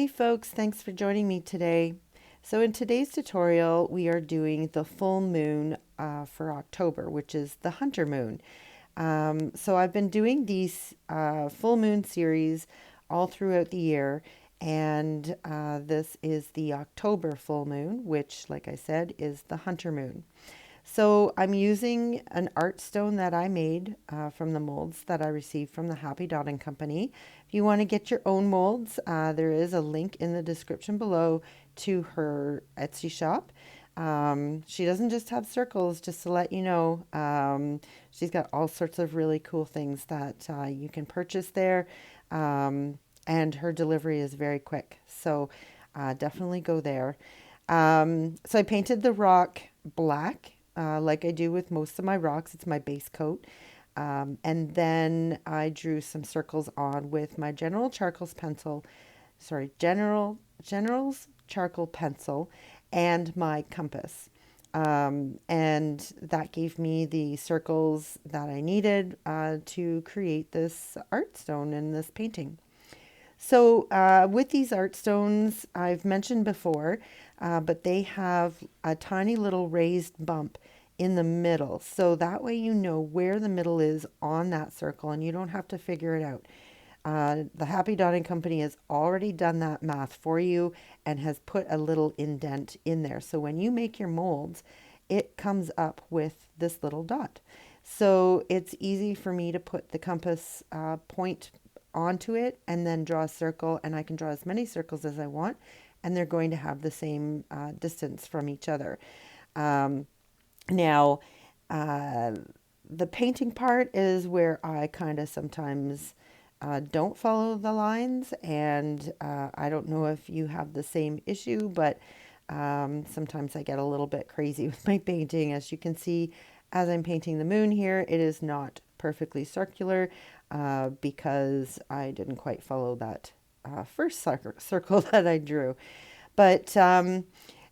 Hey folks, thanks for joining me today. So in today's tutorial, we are doing the full moon for October, which is the Hunter moon. So I've been doing these full moon series all throughout the year, and this is the October full moon, which, like I said, is the Hunter moon. So I'm using an art stone that I made from the molds that I received from the Happy Dotting Company. If you want to get your own molds, there is a link in the description below to her Etsy shop. She doesn't just have circles, just to let you know. She's got all sorts of really cool things that you can purchase there. And her delivery is very quick. So definitely go there. So I painted the rock black, like I do with most of my rocks. It's my base coat. And then I drew some circles on with my General's charcoal pencil and my compass. And that gave me the circles that I needed to create this art stone and this painting. So with these art stones, I've mentioned before, but they have a tiny little raised bump in the middle. So that way you know where the middle is on that circle and you don't have to figure it out. The Happy Dotting Company has already done that math for you and has put a little indent in there. So when you make your molds, it comes up with this little dot. So it's easy for me to put the compass point onto it and then draw a circle, and I can draw as many circles as I want, and they're going to have the same distance from each other. Now, uh, the painting part is where I kind of sometimes don't follow the lines, and I don't know if you have the same issue, but sometimes I get a little bit crazy with my painting. As you can see, as I'm painting the moon here, it is not perfectly circular because I didn't quite follow that first circle that I drew. But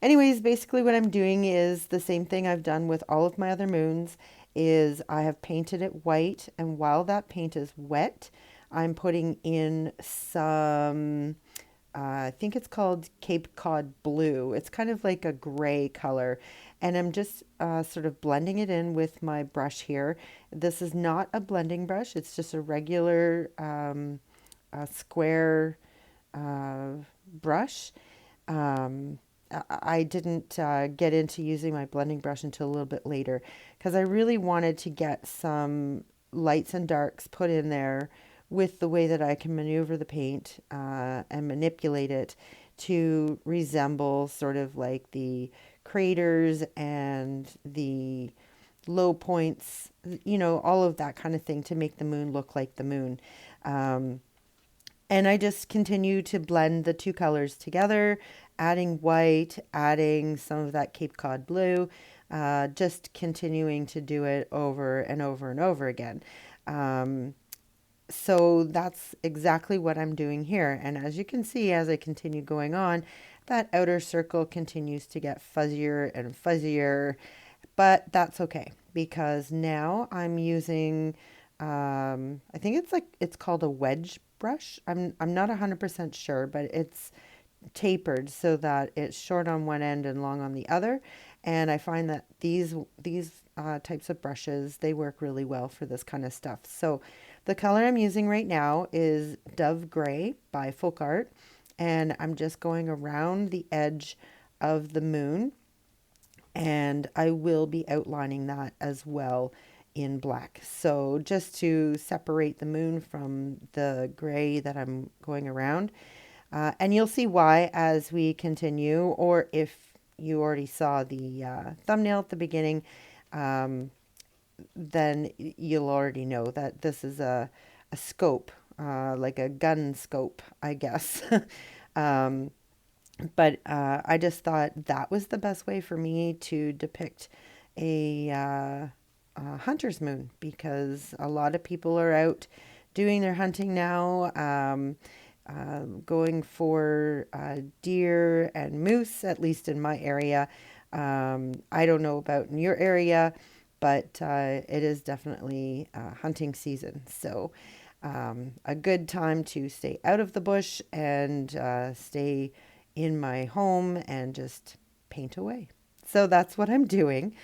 anyways, basically what I'm doing is the same thing I've done with all of my other moons is I have painted it white, and while that paint is wet, I'm putting in some I think it's called Cape Cod blue. It's kind of like a gray color. And I'm just sort of blending it in with my brush here. This is not a blending brush. It's just a regular square uh, brush. Um, I didn't get into using my blending brush until a little bit later because I really wanted to get some lights and darks put in there with the way that I can maneuver the paint and manipulate it to resemble sort of like the craters and the low points, you know, all of that kind of thing to make the moon look like the moon. Um, and I just continue to blend the two colors together, adding white, adding some of that Cape Cod blue, just continuing to do it over and over and over again. Um, so that's exactly what I'm doing here. And as you can see, as I continue going on, that outer circle continues to get fuzzier and fuzzier, but that's okay because now I'm using, I think it's called a wedge brush. I'm not 100% sure, but it's tapered so that it's short on one end and long on the other. And I find that these types of brushes, they work really well for this kind of stuff. So the color I'm using right now is Dove Gray by FolkArt, and I'm just going around the edge of the moon, and I will be outlining that as well in black. So just to separate the moon from the gray that I'm going around. And you'll see why as we continue, or if you already saw the thumbnail at the beginning, um, then you'll already know that this is a scope, like a gun scope, I guess. um, but I just thought that was the best way for me to depict a hunter's moon because a lot of people are out doing their hunting now. Going for deer and moose, at least in my area. I don't know about in your area, but it is definitely hunting season. So a good time to stay out of the bush and stay in my home and just paint away. So that's what I'm doing.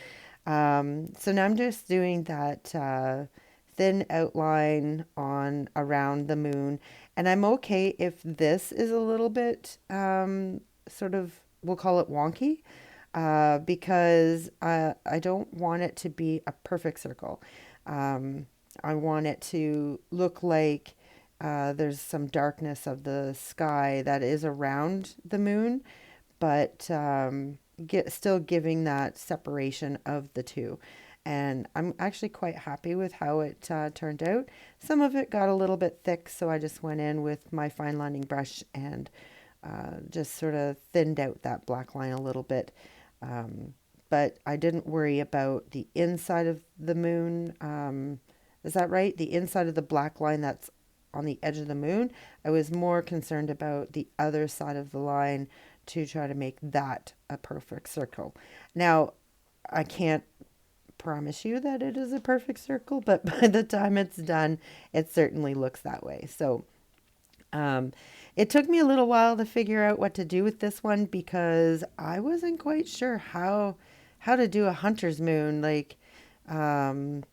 So now I'm just doing that thin outline on around the moon. And I'm okay if this is a little bit sort of, we'll call it wonky, because I don't want it to be a perfect circle. Um, I want it to look like there's some darkness of the sky that is around the moon, but still giving that separation of the two. And I'm actually quite happy with how it turned out. Some of it got a little bit thick, so I just went in with my fine lining brush and just sort of thinned out that black line a little bit. But I didn't worry about the inside of the moon. Is that right? The inside of the black line that's on the edge of the moon. I was more concerned about the other side of the line to try to make that a perfect circle. Now, I can't promise you that it is a perfect circle, but by the time it's done, it certainly looks that way. So, um, it took me a little while to figure out what to do with this one because I wasn't quite sure how to do a hunter's moon. Like, um,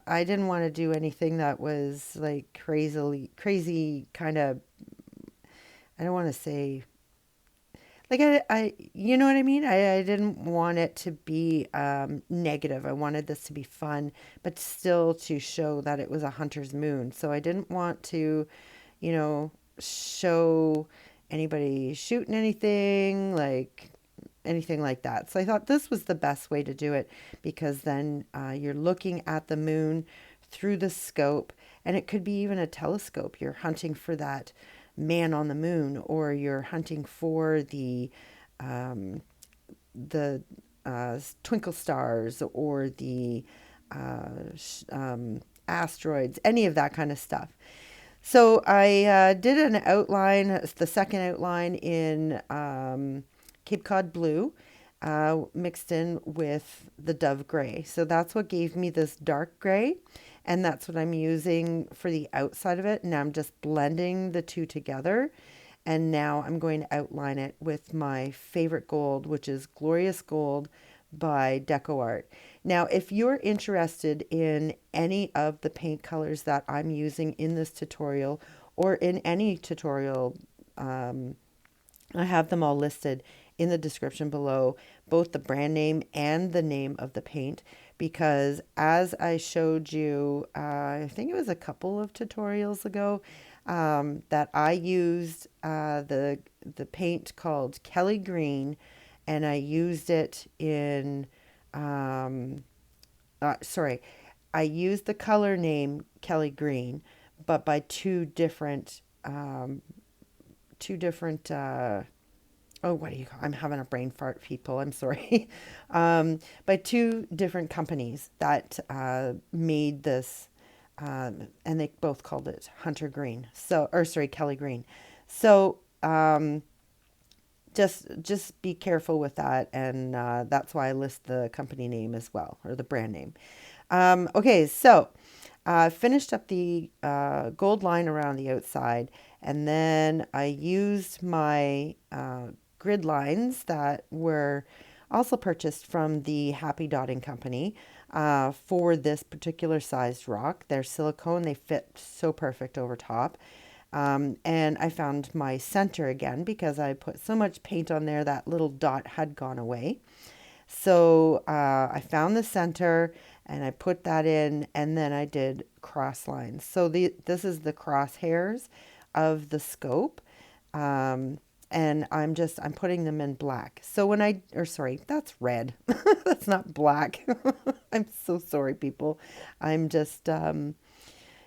I didn't want to do anything that was like crazy kind of. I don't want to say like you know what I mean? I didn't want it to be negative. I wanted this to be fun, but still to show that it was a hunter's moon. So I didn't want to, you know, show anybody shooting anything like that. So I thought this was the best way to do it because then you're looking at the moon through the scope, and it could be even a telescope. You're hunting for that man on the moon, or you're hunting for um, the twinkle stars or the asteroids, any of that kind of stuff. So I did an outline, the second outline in Cape Cod blue, mixed in with the dove gray. So that's what gave me this dark gray. And that's what I'm using for the outside of it. And I'm just blending the two together. And now I'm going to outline it with my favorite gold, which is Glorious Gold by DecoArt. Now, if you're interested in any of the paint colors that I'm using in this tutorial or in any tutorial, I have them all listed in the description below, both the brand name and the name of the paint, because as I showed you, I think it was a couple of tutorials ago, that I used the paint called Kelly Green, and I used it in, um, sorry, I used the color name Kelly Green, but by two different oh, what do you call? I'm having a brain fart, people. I'm sorry. By two different companies that made this, and they both called it Hunter Green. So, or sorry, Kelly Green. So, just be careful with that, and that's why I list the company name as well, or the brand name. Okay, so finished up the gold line around the outside, and then I used my grid lines that were also purchased from the Happy Dotting Company for this particular sized rock. They're silicone, they fit so perfect over top. And I found my center again because I put so much paint on there that little dot had gone away. So I found the center and I put that in, and then I did cross lines. So this is the crosshairs of the scope. And I'm putting them in black. So that's red. That's not black. I'm so sorry, people. I'm just,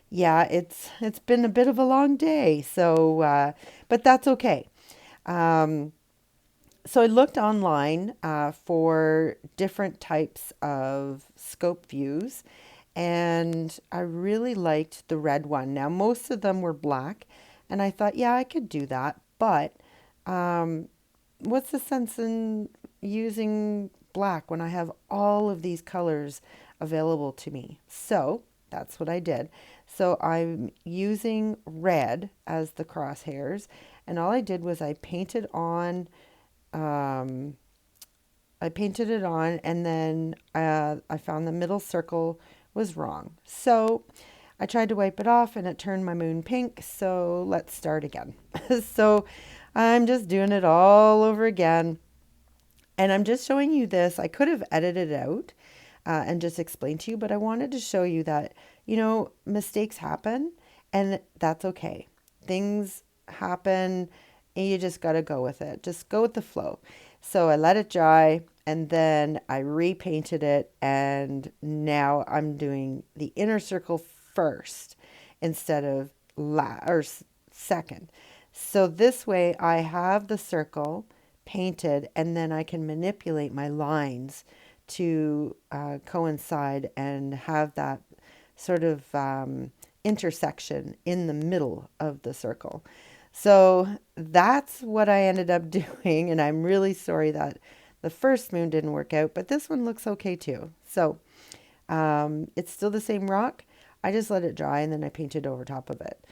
yeah, it's been a bit of a long day. So, but that's okay. Um, so I looked online for different types of scope views, and I really liked the red one. Now, most of them were black, and I thought, yeah, I could do that, but um, what's the sense in using black when I have all of these colors available to me? So That's what I did. So I'm using red as the crosshairs, and all I did was um, I painted it on, and then I found the middle circle was wrong. So I tried to wipe it off, and it turned my moon pink. So let's start again. So I'm just doing it all over again. And I'm just showing you this. I could have edited it out and just explained to you, but I wanted to show you that, mistakes happen and that's okay. Things happen and you just got to go with it. Just go with the flow. So I let it dry and then I repainted it, and now I'm doing the inner circle first instead of second. So this way I have the circle painted, and then I can manipulate my lines to coincide and have that sort of intersection in the middle of the circle. So that's what I ended up doing, and I'm really sorry that the first moon didn't work out, but this one looks okay too. So it's still the same rock. I just let it dry and then I painted over top of it.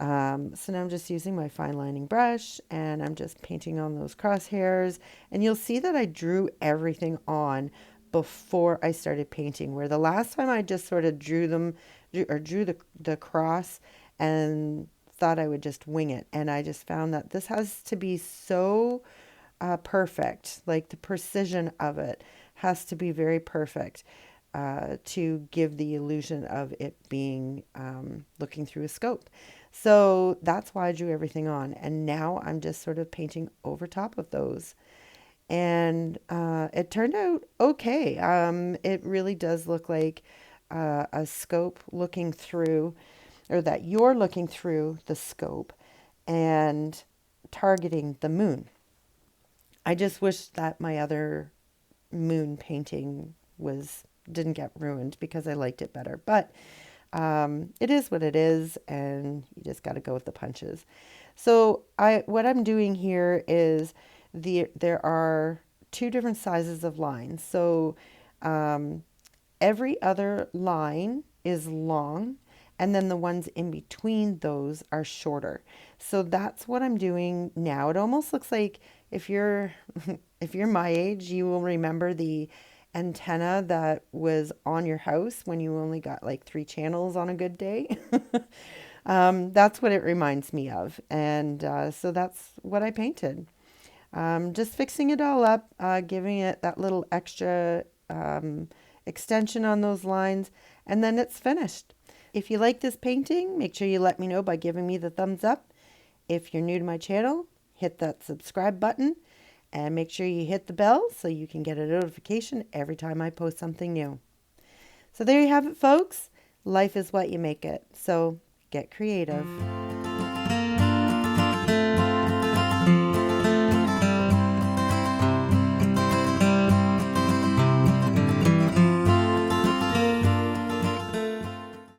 So now I'm just using my fine lining brush and I'm just painting on those crosshairs. And you'll see that I drew everything on before I started painting, where the last time I just sort of drew the cross and thought I would just wing it. And I just found that this has to be so perfect, like the precision of it has to be very perfect to give the illusion of it being looking through a scope. So that's why I drew everything on. And now I'm just sort of painting over top of those. And it turned out okay. It really does look like a scope looking through, or that you're looking through the scope and targeting the moon. I just wish that my other moon painting didn't get ruined because I liked it better. But it is what it is, and you just got to go with the punches. So what I'm doing here is there are two different sizes of lines. So every other line is long, and then the ones in between those are shorter. So that's what I'm doing now. It almost looks like if you're if you're my age, you will remember the antenna that was on your house when you only got like 3 channels on a good day. That's what it reminds me of. And so that's what I painted. Just fixing it all up, giving it that little extra extension on those lines, and then it's finished. If you like this painting, make sure you let me know by giving me the thumbs up. If you're new to my channel, hit that subscribe button and make sure you hit the bell so you can get a notification every time I post something new. So there you have it, folks. Life is what you make it. So get creative.